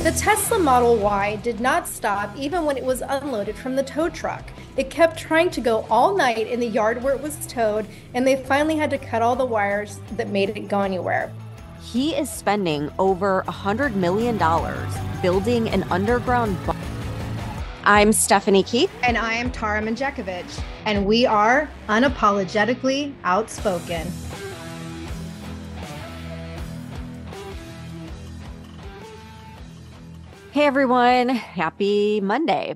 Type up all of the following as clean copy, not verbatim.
The Tesla Model Y did not stop even when it was unloaded from the tow truck. It kept trying to go all night in the yard where it was towed, and they finally had to cut all the wires that made it go anywhere. He is spending over $100 million building an underground bunker. I'm Stephanie Keith. And I am Tara Manjakovic, and we are unapologetically outspoken. Hey everyone, happy Monday.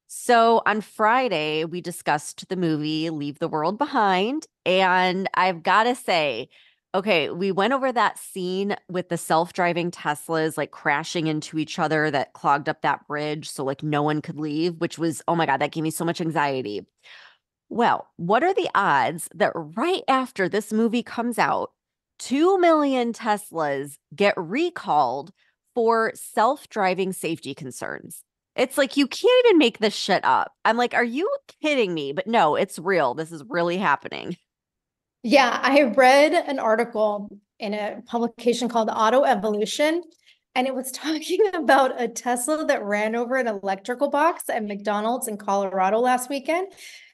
So on Friday, we discussed the movie Leave the World Behind, and I've got to say, okay, we went over that scene with the self-driving Teslas like crashing into each other that clogged up that bridge so like no one could leave, which was, oh my God, that gave me so much anxiety. Well, what are the odds that right after this movie comes out, 2 million Teslas get recalled for self-driving safety concerns? It's like, you can't even make this shit up. I'm like, are you kidding me? But no, it's real. This is really happening. Yeah, I read an article in a publication called Auto Evolution, and it was talking about a Tesla that ran over an electrical box at McDonald's in Colorado last weekend.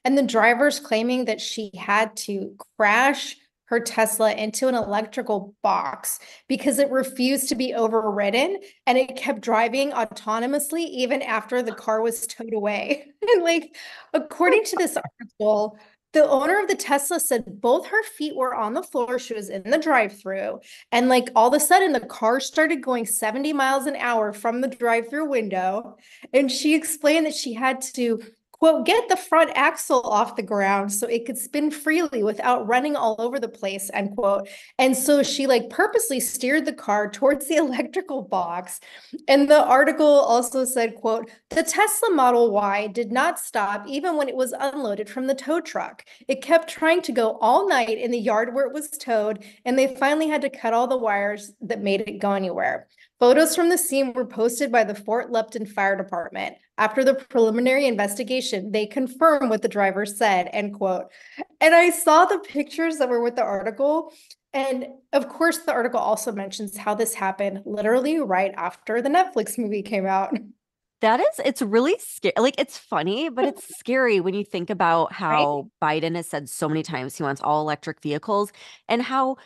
And the driver's claiming that she had to crash her Tesla into an electrical box because it refused to be overridden and it kept driving autonomously even after the car was towed away. And like, according to this article, the owner of the Tesla said both her feet were on the floor. She was in the drive-through. And like all of a sudden, the car started going 70 miles an hour from the drive-through window. And she explained that she had to, quote, get the front axle off the ground so it could spin freely without running all over the place, end quote. And so she like purposely steered the car towards the electrical box. And the article also said, quote, the Tesla Model Y did not stop even when it was unloaded from the tow truck. It kept trying to go all night in the yard where it was towed, and they finally had to cut all the wires that made it go anywhere. Photos from the scene were posted by the Fort Lupton Fire Department. After the preliminary investigation, they confirmed what the driver said, end quote. And I saw the pictures that were with the article. And of course, the article also mentions how this happened literally right after the Netflix movie came out. It's really scary. Like, it's funny, but it's scary when you think about Right? how Biden has said so many times he wants all electric vehicles and how,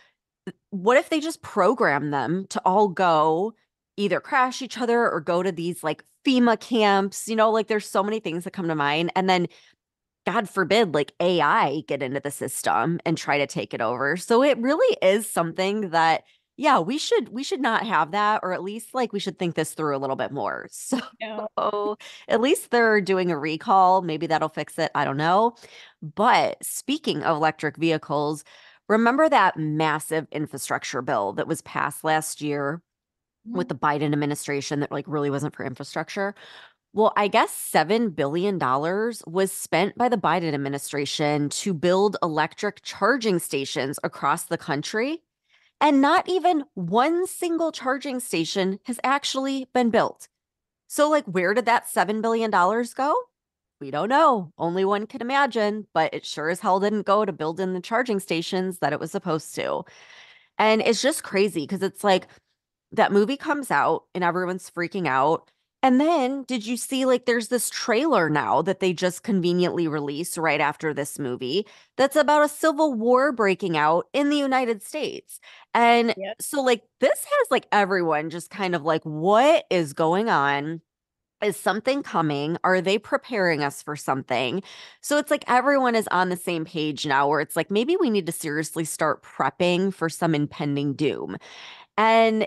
what if they just program them to all go either crash each other or go to these like FEMA camps? Like there's so many things that come to mind. And then God forbid, like AI get into the system and try to take it over. So it really is something that, yeah, we should not have that, or at least like we should think this through a little bit more. Yeah. So at least they're doing a recall. Maybe that'll fix it. I don't know. But speaking of electric vehicles, remember that massive infrastructure bill that was passed last year with the Biden administration that like really wasn't for infrastructure? Well, I guess $7 billion was spent by the Biden administration to build electric charging stations across the country. And not even one single charging station has actually been built. So, like, where did that $7 billion go? We don't know. Only one can imagine, but it sure as hell didn't go to build in the charging stations that it was supposed to. And it's just crazy because it's like that movie comes out and everyone's freaking out. And then did you see like there's this trailer now that they just conveniently released right after this movie that's about a civil war breaking out in the United States. And Yeah. so like this has like everyone just kind of like, what is going on? Is something coming? Are they preparing us for something? So it's like everyone is on the same page now where it's like maybe we need to seriously start prepping for some impending doom. And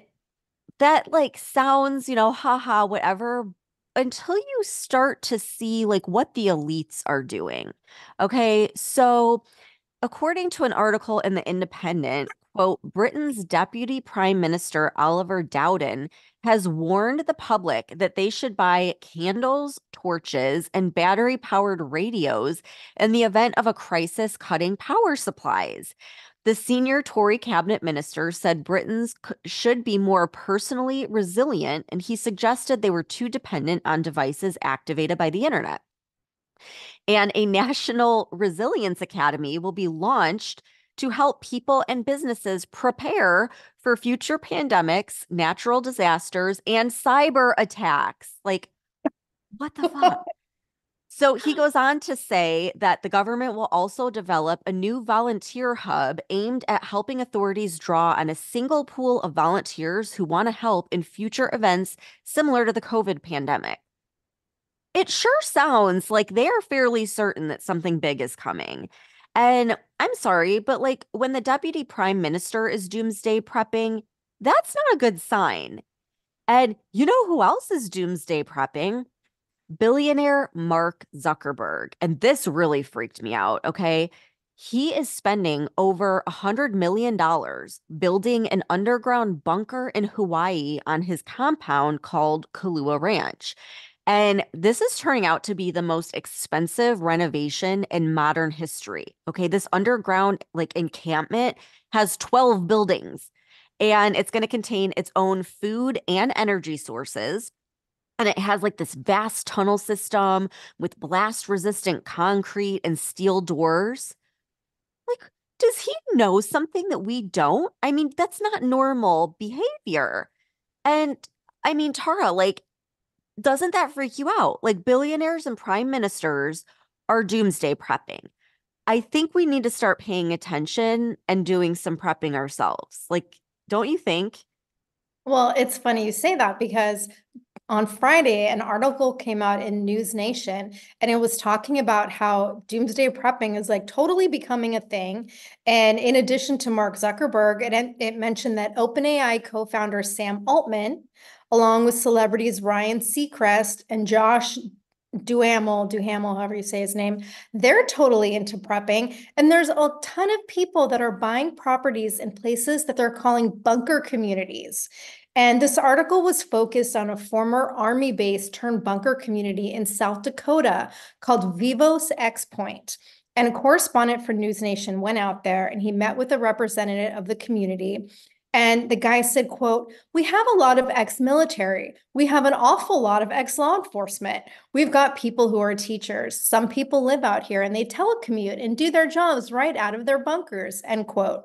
that like sounds, haha, whatever, until you start to see like what the elites are doing. Okay. So, according to an article in The Independent, quote, Britain's Deputy Prime Minister Oliver Dowden has warned the public that they should buy candles, torches, and battery powered radios in the event of a crisis cutting power supplies. The senior Tory cabinet minister said Britons should be more personally resilient, and he suggested they were too dependent on devices activated by the internet. And a National Resilience Academy will be launched to help people and businesses prepare for future pandemics, natural disasters, and cyber attacks. Like, what the fuck? So he goes on to say that the government will also develop a new volunteer hub aimed at helping authorities draw on a single pool of volunteers who want to help in future events similar to the COVID pandemic. It sure sounds like they are fairly certain that something big is coming. And I'm sorry, but like when the deputy prime minister is doomsday prepping, that's not a good sign. And you know who else is doomsday prepping? Billionaire Mark Zuckerberg. And this really freaked me out, okay? He is spending over $100 million building an underground bunker in Hawaii on his compound called Kailua Ranch. And this is turning out to be the most expensive renovation in modern history. Okay, this underground like encampment has 12 buildings and it's going to contain its own food and energy sources. And it has like this vast tunnel system with blast resistant concrete and steel doors. Like, does he know something that we don't? I mean, that's not normal behavior. And I mean, Tara, like, doesn't that freak you out? Like, billionaires and prime ministers are doomsday prepping. I think we need to start paying attention and doing some prepping ourselves. Like, don't you think? Well, it's funny you say that because on Friday, an article came out in News Nation and it was talking about how doomsday prepping is like totally becoming a thing. And in addition to Mark Zuckerberg, it mentioned that OpenAI co-founder Sam Altman, along with celebrities Ryan Seacrest and Josh Duhamel, however you say his name, they're totally into prepping. And there's a ton of people that are buying properties in places that they're calling bunker communities. And this article was focused on a former Army base turned bunker community in South Dakota called Vivos X Point. And a correspondent for News Nation went out there and he met with a representative of the community. And the guy said, quote, "We have a lot of ex-military. We have an awful lot of ex-law enforcement. We've got people who are teachers. Some people live out here and they telecommute and do their jobs right out of their bunkers," end quote.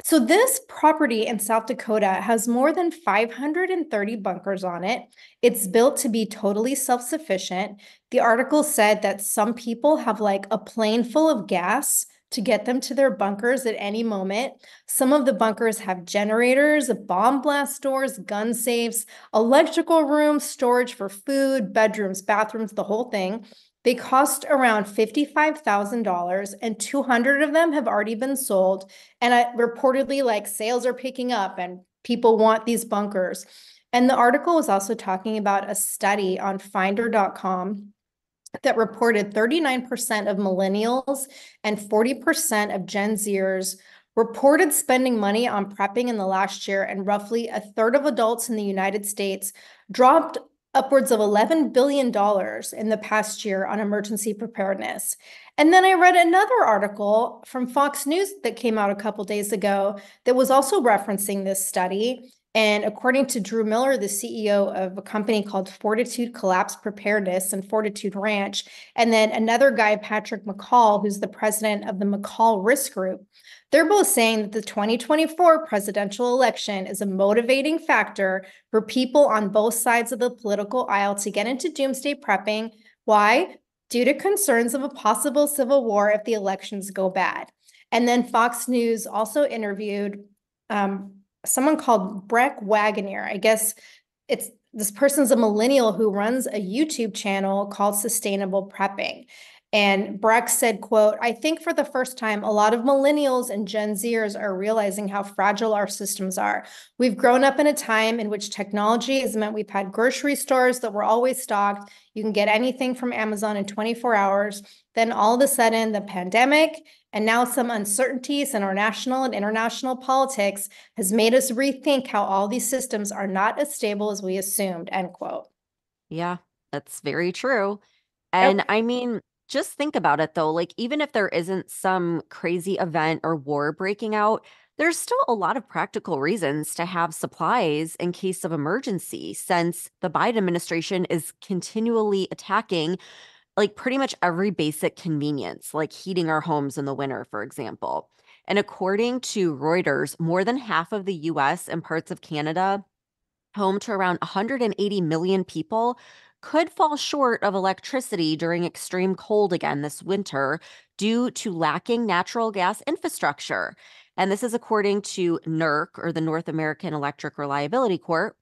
So this property in South Dakota has more than 530 bunkers on it. It's built to be totally self-sufficient. The article said that some people have like a plane full of gas to get them to their bunkers at any moment. Some of the bunkers have generators, bomb blast doors, gun safes, electrical rooms, storage for food, bedrooms, bathrooms, the whole thing. They cost around $55,000 and 200 of them have already been sold. And reportedly, like sales are picking up and people want these bunkers. And the article was also talking about a study on finder.com that reported 39% of millennials and 40% of Gen Zers reported spending money on prepping in the last year, and roughly a third of adults in the United States dropped upwards of $11 billion in the past year on emergency preparedness. And then I read another article from Fox News that came out a couple days ago that was also referencing this study. And according to Drew Miller, the CEO of a company called Fortitude Collapse Preparedness and Fortitude Ranch, and then another guy, Patrick McCall, who's the president of the McCall Risk Group, they're both saying that the 2024 presidential election is a motivating factor for people on both sides of the political aisle to get into doomsday prepping. Why? Due to concerns of a possible civil war if the elections go bad. And then Fox News also interviewed someone called Breck Wagoneer. I guess this person's a millennial who runs a YouTube channel called Sustainable Prepping. And Breck said, quote, "I think for the first time, a lot of millennials and Gen Zers are realizing how fragile our systems are. We've grown up in a time in which technology has meant we've had grocery stores that were always stocked. You can get anything from Amazon in 24 hours. Then all of a sudden, the pandemic and now some uncertainties in our national and international politics has made us rethink how all these systems are not as stable as we assumed," end quote. Yeah, that's very true. And Yep. I mean, just think about it though. Like, even if there isn't some crazy event or war breaking out, there's still a lot of practical reasons to have supplies in case of emergency, since the Biden administration is continually attacking like pretty much every basic convenience, like heating our homes in the winter, for example. And according to Reuters, more than half of the US and parts of Canada, home to around 180 million people, could fall short of electricity during extreme cold again this winter due to lacking natural gas infrastructure. And this is according to NERC, or the North American Electric Reliability Corp.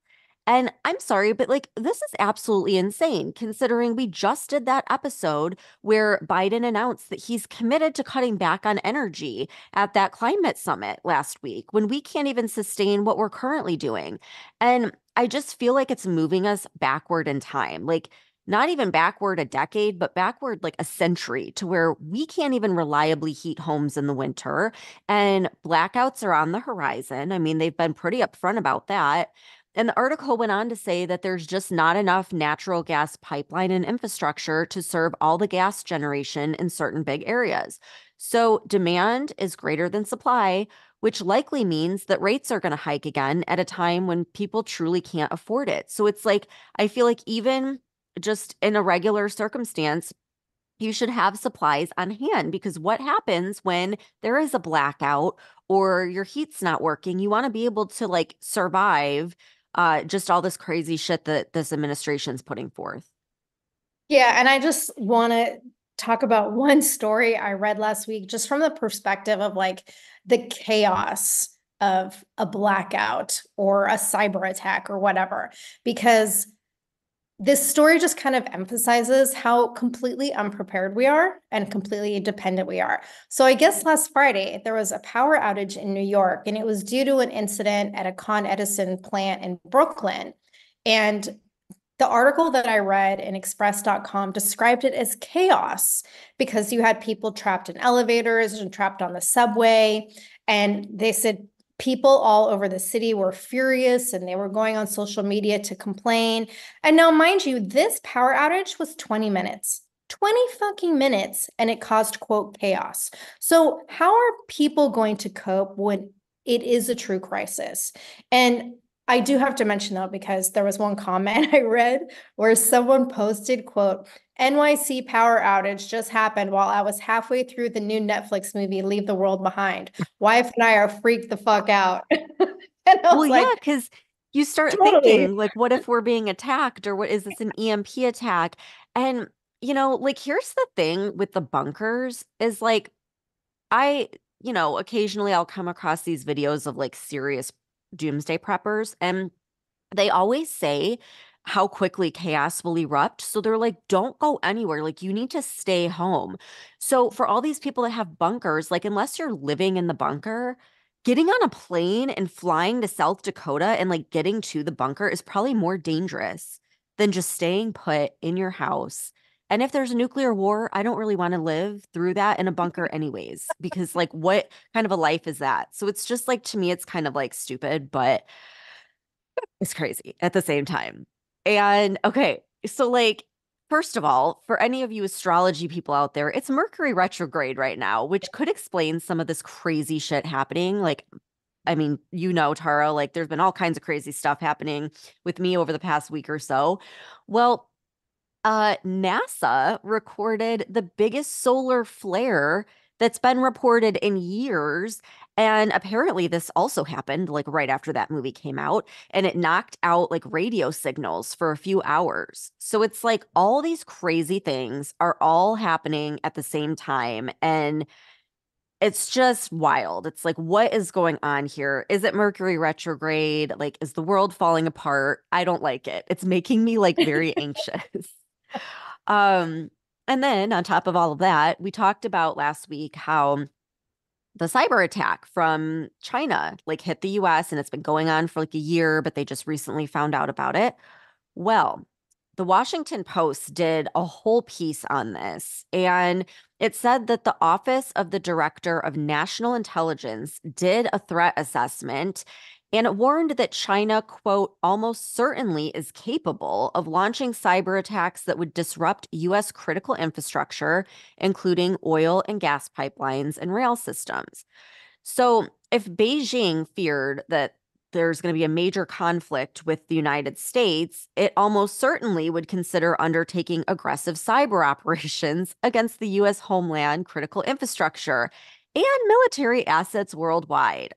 And I'm sorry, but like, this is absolutely insane considering we just did that episode where Biden announced that he's committed to cutting back on energy at that climate summit last week when we can't even sustain what we're currently doing. And I just feel like it's moving us backward in time. Like, not even backward a decade, but backward like a century to where we can't even reliably heat homes in the winter. And blackouts are on the horizon. I mean, they've been pretty upfront about that. And the article went on to say that there's just not enough natural gas pipeline and infrastructure to serve all the gas generation in certain big areas. So demand is greater than supply, which likely means that rates are going to hike again at a time when people truly can't afford it. So it's like, I feel like even just in a regular circumstance, you should have supplies on hand because what happens when there is a blackout or your heat's not working? You want to be able to like survive just all this crazy shit that this administration's putting forth. Yeah, and I just want to talk about one story I read last week, just from the perspective of like the chaos of a blackout or a cyber attack or whatever, because this story just kind of emphasizes how completely unprepared we are and completely dependent we are. So I guess last Friday, there was a power outage in New York, and it was due to an incident at a Con Edison plant in Brooklyn. And the article that I read in express.com described it as chaos because you had people trapped in elevators and trapped on the subway. And they said people all over the city were furious and they were going on social media to complain. And now, mind you, this power outage was 20 minutes. 20 fucking minutes, and it caused, quote, chaos. So, how are people going to cope when it is a true crisis? And I do have to mention though, because there was one comment I read where someone posted, quote, NYC power outage just happened while I was halfway through the new Netflix movie, Leave the World Behind. Wife and I are freaked the fuck out. And I Well, was yeah, like, because you start totally. thinking, like, what if we're being attacked or what is this an EMP attack? And, like, here's the thing with the bunkers is like, I, occasionally I'll come across these videos of like serious doomsday preppers, and they always say how quickly chaos will erupt. So they're like, don't go anywhere. Like, you need to stay home. So for all these people that have bunkers, like, unless you're living in the bunker, getting on a plane and flying to South Dakota and like getting to the bunker is probably more dangerous than just staying put in your house. And if there's a nuclear war, I don't really want to live through that in a bunker anyways, because like what kind of a life is that? So it's just like to me, it's kind of like stupid, but it's crazy at the same time. And okay, so like, first of all, for any of you astrology people out there, it's Mercury retrograde right now, which could explain some of this crazy shit happening. Like, I mean, Tara, like there's been all kinds of crazy stuff happening with me over the past week or so. Well, NASA recorded the biggest solar flare that's been reported in years. And apparently, this also happened like right after that movie came out, and it knocked out like radio signals for a few hours. So it's like all these crazy things are all happening at the same time. And it's just wild. It's like, what is going on here? Is it Mercury retrograde? Like, is the world falling apart? I don't like it. It's making me like very anxious. Um, and then on top of all of that, we talked about last week how the cyber attack from China like hit the US and it's been going on for like a year, but they just recently found out about it. Well, the Washington Post did a whole piece on this, and it said that the Office of the Director of National Intelligence did a threat assessment, and it warned that China, quote, almost certainly is capable of launching cyber attacks that would disrupt US critical infrastructure, including oil and gas pipelines and rail systems. So, if Beijing feared that there's going to be a major conflict with the United States, it almost certainly would consider undertaking aggressive cyber operations against the US homeland critical infrastructure. and military assets worldwide.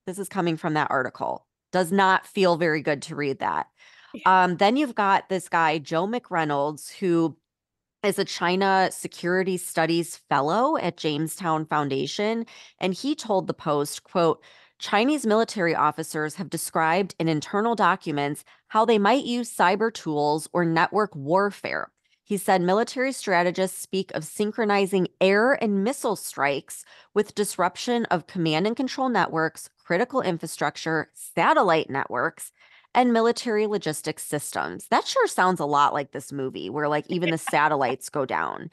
This is coming from that article. Does not feel very good to read that. Then you've got this guy, Joe McReynolds, who is a China Security Studies Fellow at Jamestown Foundation, and he told the Post, quote, Chinese military officers have described in internal documents how they might use cyber tools or network warfare. He said military strategists speak of synchronizing air and missile strikes with disruption of command and control networks, critical infrastructure, satellite networks, and military logistics systems. That sure sounds a lot like this movie where like even the satellites go down.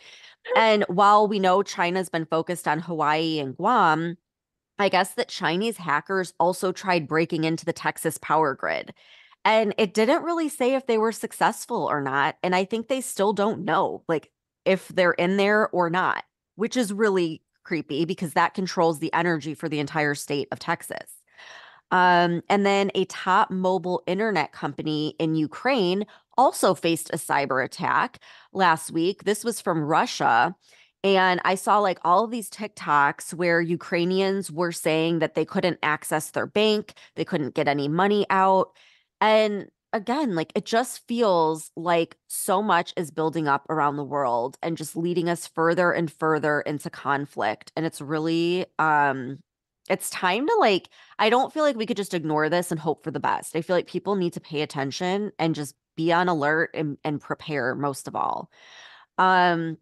And while we know China's been focused on Hawaii and Guam, I guess that Chinese hackers also tried breaking into the Texas power grid. And it didn't really say if they were successful or not. And I think they still don't know, like, if they're in there or not, which is really creepy because that controls the energy for the entire state of Texas. And then a top mobile internet company in Ukraine also faced a cyber attack last week. This was from Russia. And I saw like all of these TikToks where Ukrainians were saying that they couldn't access their bank, they couldn't get any money out. And again, like it just feels like so much is building up around the world and just leading us further and further into conflict. And it's really it's time to like, I don't feel like we could just ignore this and hope for the best. I feel like people need to pay attention and just be on alert and prepare most of all. Um,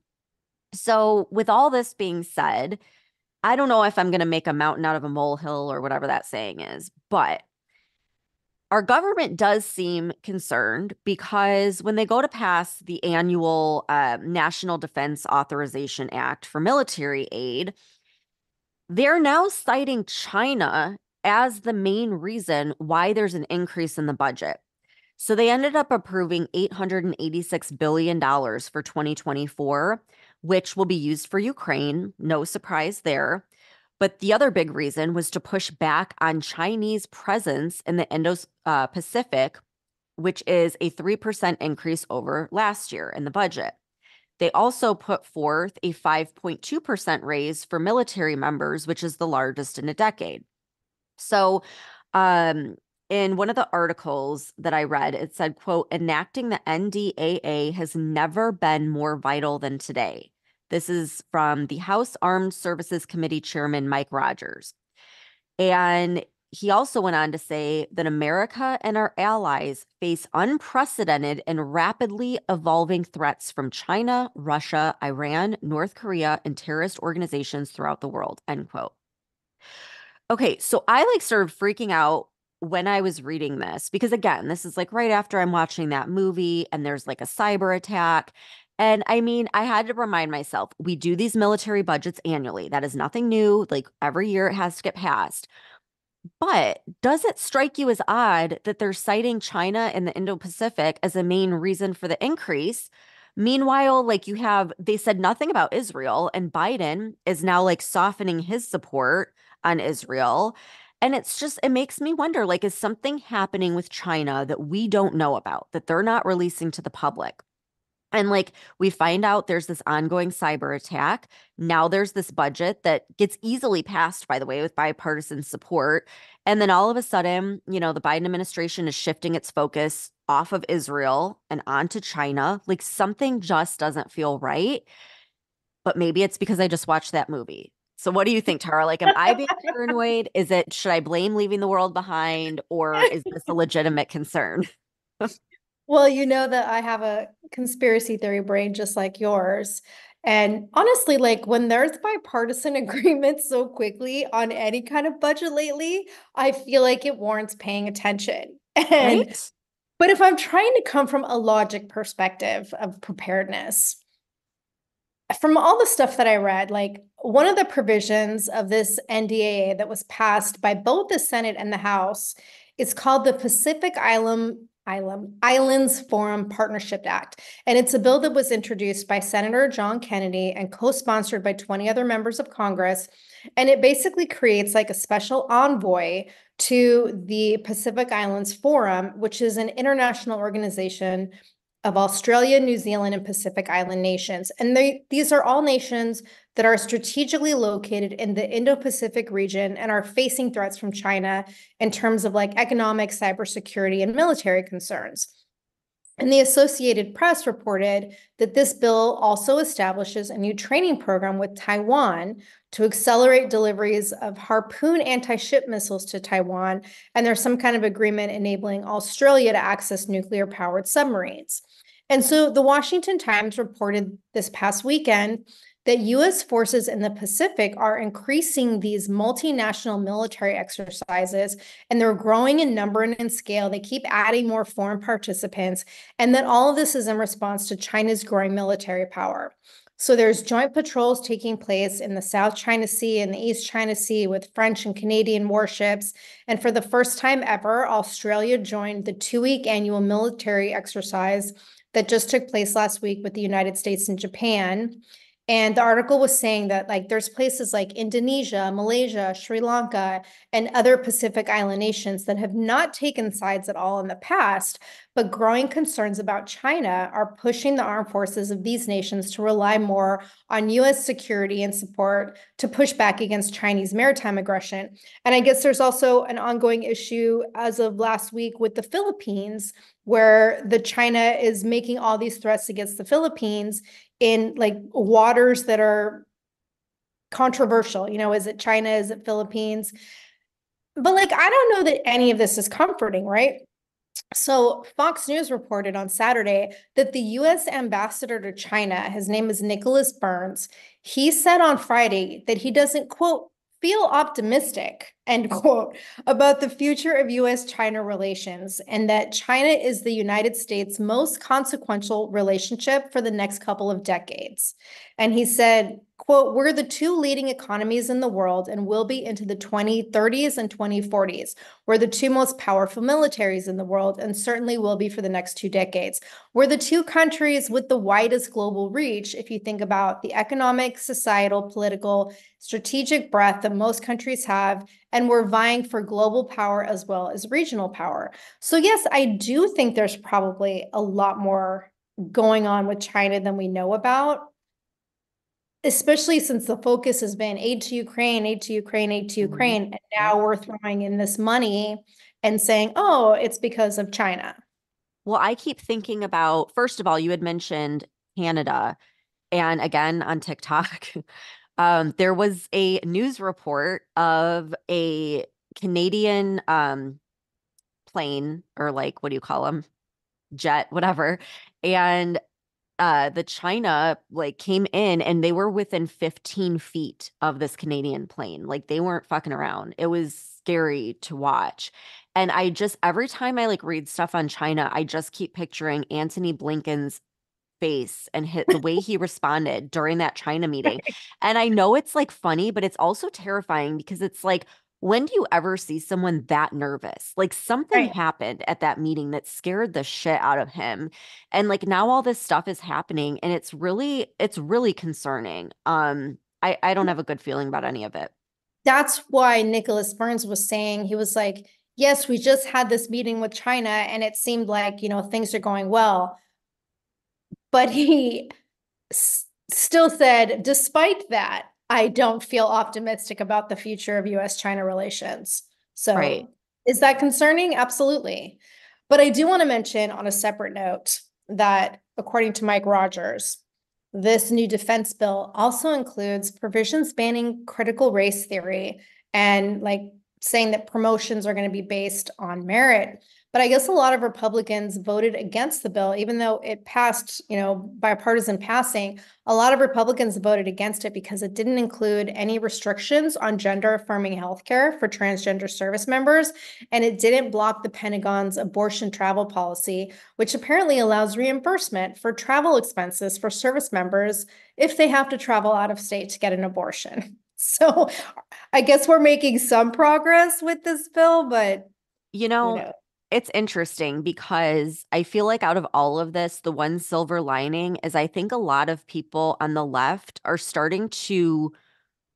so with all this being said, I don't know if I'm going to make a mountain out of a molehill or whatever that saying is, but our government does seem concerned because when they go to pass the annual National Defense Authorization Act for military aid, they're now citing China as the main reason why there's an increase in the budget. So they ended up approving $886 billion for 2024, which will be used for Ukraine. No surprise there. But the other big reason was to push back on Chinese presence in the Indo-Pacific, which is a 3% increase over last year in the budget. They also put forth a 5.2% raise for military members, which is the largest in a decade. So, in one of the articles that I read, it said, quote, enacting the NDAA has never been more vital than today. This is from the House Armed Services Committee Chairman Mike Rogers. And he also went on to say that America and our allies face unprecedented and rapidly evolving threats from China, Russia, Iran, North Korea, and terrorist organizations throughout the world, end quote. Okay, so I like started freaking out when I was reading this because again, this is like right after I'm watching that movie and there's like a cyber attack. And I mean, I had to remind myself, we do these military budgets annually. That is nothing new. Like every year it has to get passed. But does it strike you as odd that they're citing China and the Indo-Pacific as a main reason for the increase? Meanwhile, like they said nothing about Israel, and Biden is now like softening his support on Israel. And it makes me wonder, like, is something happening with China that we don't know about, that they're not releasing to the public? And like we find out there's this ongoing cyber attack. Now there's this budget that gets easily passed, by the way, with bipartisan support. And then all of a sudden, the Biden administration is shifting its focus off of Israel and onto China. Like something just doesn't feel right. But maybe it's because I just watched that movie. So what do you think, Tara? Like, am I being paranoid? Should I blame leaving the world behind, or is this a legitimate concern? Well, you know that I have a conspiracy theory brain just like yours. And honestly, like when there's bipartisan agreement so quickly on any kind of budget lately, I feel like it warrants paying attention. And Right? but if I'm trying to come from a logic perspective of preparedness, from all the stuff that I read, like one of the provisions of this NDAA that was passed by both the Senate and the House is called the Islands Forum Partnership Act. And it's a bill that was introduced by Senator John Kennedy and co-sponsored by 20 other members of Congress. And it basically creates like a special envoy to the Pacific Islands Forum, which is an international organization of Australia, New Zealand, and Pacific Island nations. And these are all nations that are strategically located in the Indo-Pacific region and are facing threats from China in terms of like economic, cybersecurity, and military concerns. And the Associated Press reported that this bill also establishes a new training program with Taiwan to accelerate deliveries of Harpoon anti-ship missiles to Taiwan. And there's some kind of agreement enabling Australia to access nuclear-powered submarines. And so the Washington Times reported this past weekend that US forces in the Pacific are increasing these multinational military exercises, and they're growing in number and in scale. They keep adding more foreign participants, and that all of this is in response to China's growing military power. So there's joint patrols taking place in the South China Sea and the East China Sea with French and Canadian warships. And for the first time ever, Australia joined the 2-week annual military exercise that just took place last week with the United States and Japan. And the article was saying that like there's places like Indonesia, Malaysia, Sri Lanka, and other Pacific Island nations that have not taken sides at all in the past, but growing concerns about China are pushing the armed forces of these nations to rely more on US security and support to push back against Chinese maritime aggression. And I guess there's also an ongoing issue as of last week with the Philippines, where the China is making all these threats against the Philippines in like waters that are controversial. You know, is it China? Is it Philippines? But like, I don't know that any of this is comforting, right? So Fox News reported on Saturday that the US ambassador to China, his name is Nicholas Burns, he said on Friday that he doesn't, quote, feel optimistic, end quote, about the future of US-China relations, and that China is the United States' most consequential relationship for the next couple of decades. And he said, quote, we're the two leading economies in the world and will be into the 2030s and 2040s. We're the two most powerful militaries in the world and certainly will be for the next 2 decades. We're the two countries with the widest global reach if you think about the economic, societal, political, strategic breadth that most countries have, and we're vying for global power as well as regional power. So yes, I do think there's probably a lot more going on with China than we know about, especially since the focus has been aid to Ukraine, aid to Ukraine, aid to Ukraine. And now we're throwing in this money and saying, oh, it's because of China. Well, I keep thinking about, first of all, you had mentioned Canada. And again, on TikTok, there was a news report of a Canadian plane, or like, what do you call them? Jet, whatever. And the China like came in and they were within 15 feet of this Canadian plane. Like they weren't fucking around. It was scary to watch. And I just, every time I like read stuff on China, I just keep picturing Antony Blinken's face and the way he responded during that China meeting. And I know it's like funny, but it's also terrifying because it's like, when do you ever see someone that nervous? Like something Right. happened at that meeting that scared the shit out of him. And like now all this stuff is happening and it's really concerning. I don't have a good feeling about any of it. That's why Nicholas Burns was saying, he was like, yes, we just had this meeting with China and it seemed like, you know, things are going well. But he still said, despite that, I don't feel optimistic about the future of US-China relations. Right. So is that concerning? Absolutely. But I do want to mention on a separate note that according to Mike Rogers, this new defense bill also includes provisions banning critical race theory and like saying that promotions are going to be based on merit. But I guess a lot of Republicans voted against the bill, even though it passed, you know, bipartisan passing. A lot of Republicans voted against it because it didn't include any restrictions on gender affirming healthcare for transgender service members. And it didn't block the Pentagon's abortion travel policy, which apparently allows reimbursement for travel expenses for service members if they have to travel out of state to get an abortion. So I guess we're making some progress with this bill, but You who know, knows? it's interesting because I feel like out of all of this, the one silver lining is I think a lot of people on the left are starting to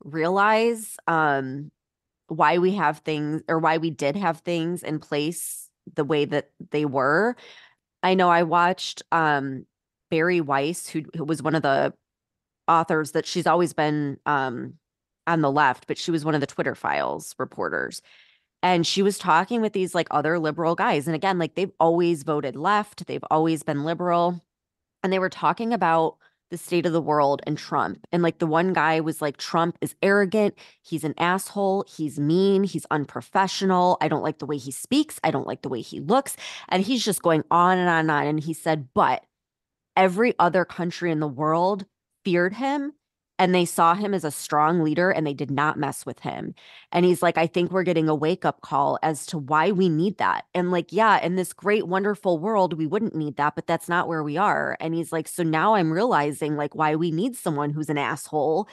realize why we have things or why we did have things in place the way that they were. I know I watched Barry Weiss, who was one of the authors that she's always been on the left, but she was one of the Twitter Files reporters. And she was talking with these like other liberal guys. And again, like they've always voted left, they've always been liberal. And they were talking about the state of the world and Trump. And like the one guy was like, Trump is arrogant. He's an asshole. He's mean. He's unprofessional. I don't like the way he speaks. I don't like the way he looks. And he's just going on and on and on. And he said, but every other country in the world feared him and they saw him as a strong leader and they did not mess with him. And he's like, I think we're getting a wake up call as to why we need that. And like, yeah, in this great, wonderful world, we wouldn't need that, but that's not where we are. And he's like, so now I'm realizing like why we need someone who's an asshole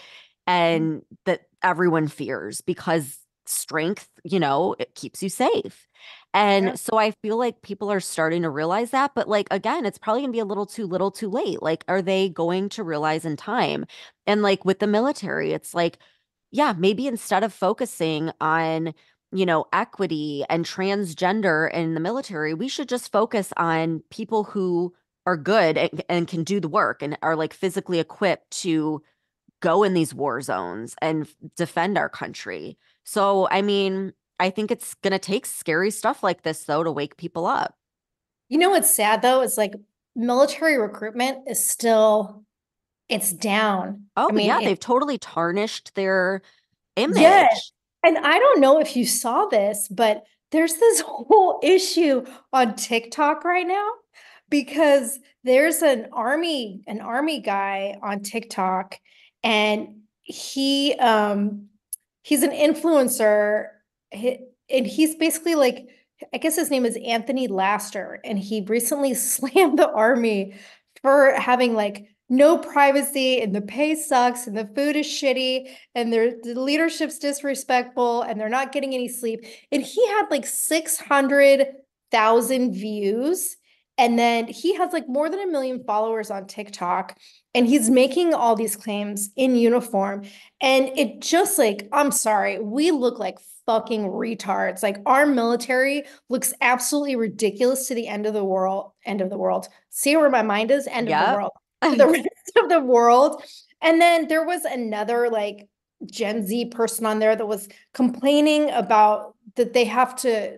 and that everyone fears because strength, it keeps you safe. Yeah. And so I feel like people are starting to realize that. But like, again, it's probably going to be a little too late. Like, are they going to realize in time? And like with the military, it's like, yeah, maybe instead of focusing on, equity and transgender in the military, we should just focus on people who are good and can do the work and are like physically equipped to go in these war zones and defend our country. So, I mean, I think it's going to take scary stuff like this, though, to wake people up. You know what's sad though? It's like military recruitment is still, it's down. Oh, I mean, yeah, they've totally tarnished their yes. image. And I don't know if you saw this, but there's this whole issue on TikTok right now because there's an army guy on TikTok and he's an influencer and he's basically like I guess his name is Anthony Laster and he recently slammed the army for having like no privacy and the pay sucks and the food is shitty and the leadership's disrespectful and they're not getting any sleep. And he had like 600,000 views. And then he has like more than 1 million followers on TikTok. And he's making all these claims in uniform. And it just like, I'm sorry, we look like fucking retards. Like our military looks absolutely ridiculous to the end of the world. See where my mind is? End of the Yep. world. To the rest of the world. And then there was another like Gen Z person on there that was complaining about that they have to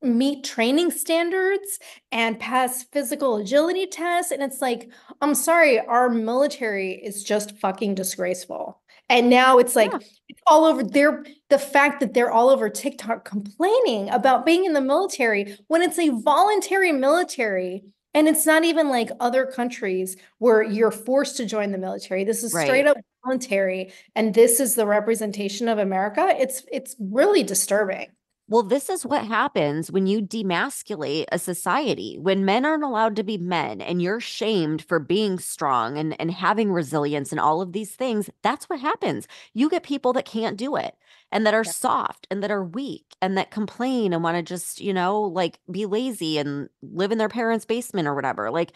meet training standards and pass physical agility tests. And it's like, I'm sorry, our military is just fucking disgraceful. And now it's like Yeah. it's all over the fact that they're all over TikTok complaining about being in the military when it's a voluntary military. And it's not even like other countries where you're forced to join the military. This is straight Right. up voluntary. And this is the representation of America. It's really disturbing. Well, this is what happens when you demasculate a society. When men aren't allowed to be men and you're shamed for being strong and having resilience and all of these things, that's what happens. You get people that can't do it and that are Yeah. soft and that are weak and that complain and want to just, like be lazy and live in their parents' basement or whatever. Like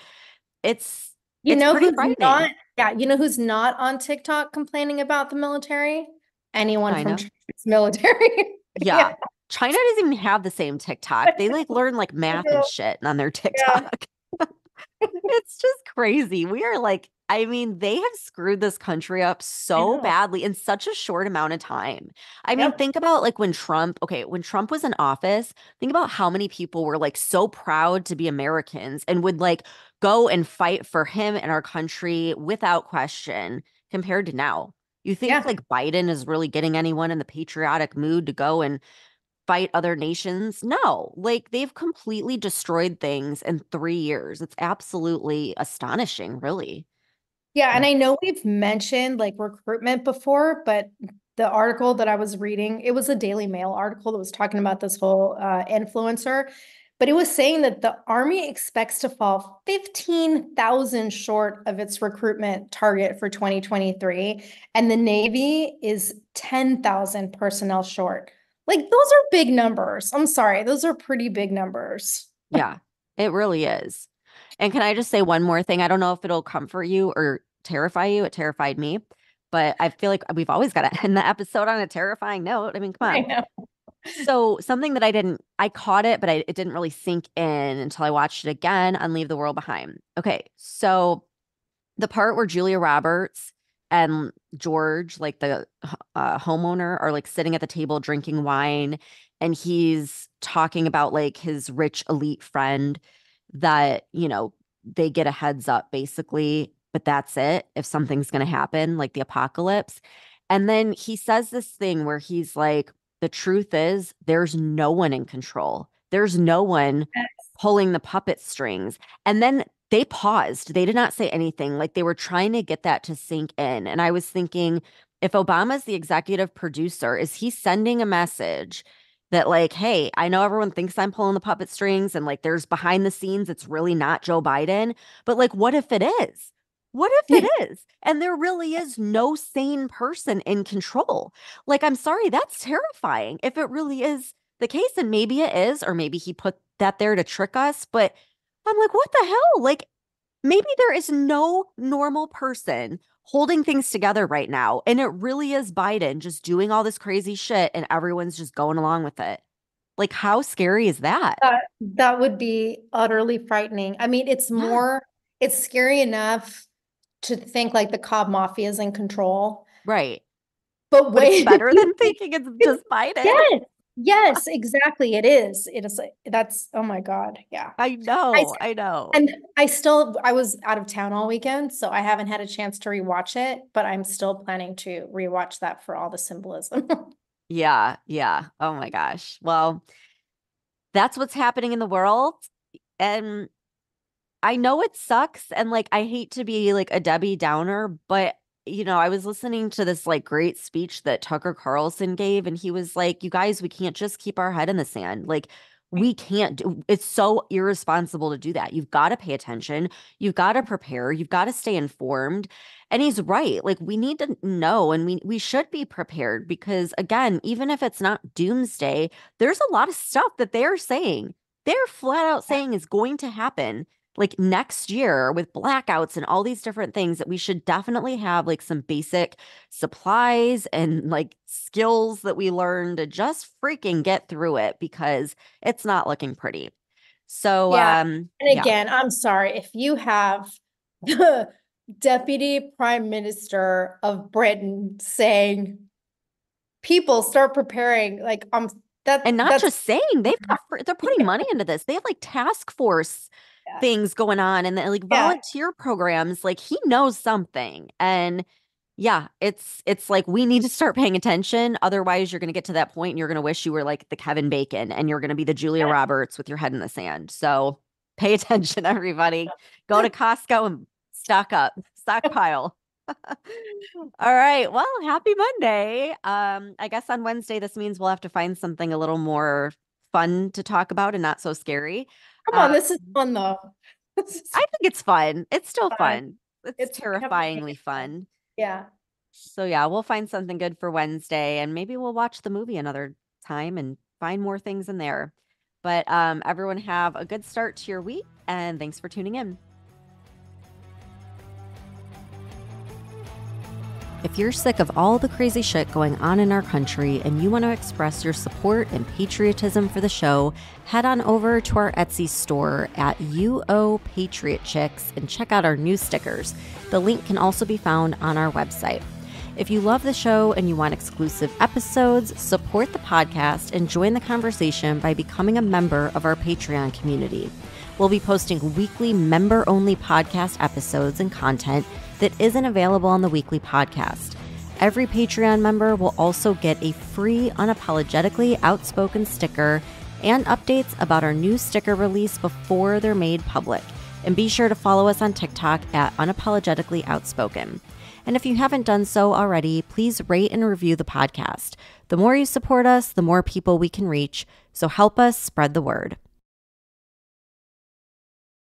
it's You it's know pretty who's frightening. not, yeah, you know who's not on TikTok complaining about the military? Anyone from China. China's military. Yeah, Yeah. China doesn't even have the same TikTok. They like learn like I math and know. shit on their Yeah, TikTok. It's just crazy. We are like, I mean, they have screwed this country up I so know. badly in such a short amount of time. I mean, Yep. think about like when Trump was in office, think about how many people were like so proud to be Americans and would like go and fight for him and our country without question compared to now. You think Yeah. like Biden is really getting anyone in the patriotic mood to go and fight other nations? No, like they've completely destroyed things in 3 years. It's absolutely astonishing, really. Yeah, and I know we've mentioned like recruitment before, but the article that I was reading, it was a Daily Mail article that was talking about this whole influencer, but it was saying that the Army expects to fall 15,000 short of its recruitment target for 2023, and the Navy is 10,000 personnel short. Like those are big numbers. I'm sorry, those are pretty big numbers. Yeah, it really is. And can I just say one more thing? I don't know if it'll comfort you or terrify you. It terrified me, but I feel like we've always got to end the episode on a terrifying note. I mean, come I on. know. So something that I caught it, but it didn't really sink in until I watched it again on Leave the World Behind. Okay, so the part where Julia Roberts and George, like the homeowner, are like sitting at the table drinking wine, and he's talking about like his rich elite friend that, they get a heads up basically, but that's it. If something's going to happen, like the apocalypse. And then he says this thing where he's like, the truth is, there's no one in control. There's no one pulling the puppet strings. And then they paused. They did not say anything. Like they were trying to get that to sink in. And I was thinking, if Obama's the executive producer, is he sending a message that, like, hey, I know everyone thinks I'm pulling the puppet strings and like there's behind the scenes, it's really not Joe Biden, but like, what if it is? What if it is? And there really is no sane person in control. Like, I'm sorry, that's terrifying if it really is the case. And maybe it is, or maybe he put that there to trick us. But I'm like, what the hell? Like, maybe there is no normal person holding things together right now. And it really is Biden just doing all this crazy shit and everyone's just going along with it. Like, how scary is that? That would be utterly frightening. I mean, Yeah, it's scary enough to think like the Cobb Mafia is in control, right. but But it's wait, better than thinking it's just Biden. yes, yes, exactly. It is. It is. That's, oh my God. Yeah. I I, know. I know. and I was out of town all weekend, so I haven't had a chance to rewatch it, but I'm still planning to rewatch that for all the symbolism. Yeah. Yeah. Oh my gosh. Well, that's what's happening in the world. And I know it sucks. And like, I hate to be like a Debbie Downer, but I was listening to this like great speech that Tucker Carlson gave, and he was like, you guys, we can't just keep our head in the sand. Like, we can't do it's so irresponsible to do that. You've got to pay attention. You've got to prepare. You've got to stay informed. And he's right. Like, we need to know, and we should be prepared because again, even if it's not doomsday, there's a lot of stuff that they're saying. They're flat out saying is going to happen like next year with blackouts and all these different things, that we should definitely have like some basic supplies and like skills that we learn to just freaking get through it because it's not looking pretty. So, Yeah. And yeah. again, I'm sorry if you have the Deputy Prime Minister of Britain saying, people start preparing, like, And not that's just saying, they're putting money into this. They have like task force yeah. things going on and like Yeah. volunteer programs. Like he knows something. And yeah, it's like we need to start paying attention. Otherwise, you're going to get to that point and you're going to wish you were like the Kevin Bacon and you're going to be the Julia Roberts with your head in the sand. So pay attention, everybody. Go to Costco and stock up, stockpile. All right. Well, happy Monday. I guess on Wednesday, this means we'll have to find something a little more fun to talk about and not so scary. Come Uh, on, this is fun though. This is I think it's fun. It's still fun. fun. It's It's becoming terrifyingly fun. fun. Yeah. So yeah, we'll find something good for Wednesday and maybe we'll watch the movie another time and find more things in there. But everyone have a good start to your week and thanks for tuning in. If you're sick of all the crazy shit going on in our country and you want to express your support and patriotism for the show, head on over to our Etsy store at UO Patriot Chicks and check out our new stickers. The link can also be found on our website. If you love the show and you want exclusive episodes, support the podcast and join the conversation by becoming a member of our Patreon community. We'll be posting weekly member-only podcast episodes and content that isn't available on the weekly podcast. Every Patreon member will also get a free Unapologetically Outspoken sticker and updates about our new sticker release before they're made public. And be sure to follow us on TikTok at Unapologetically Outspoken. And if you haven't done so already, please rate and review the podcast. The more you support us, the more people we can reach. So help us spread the word.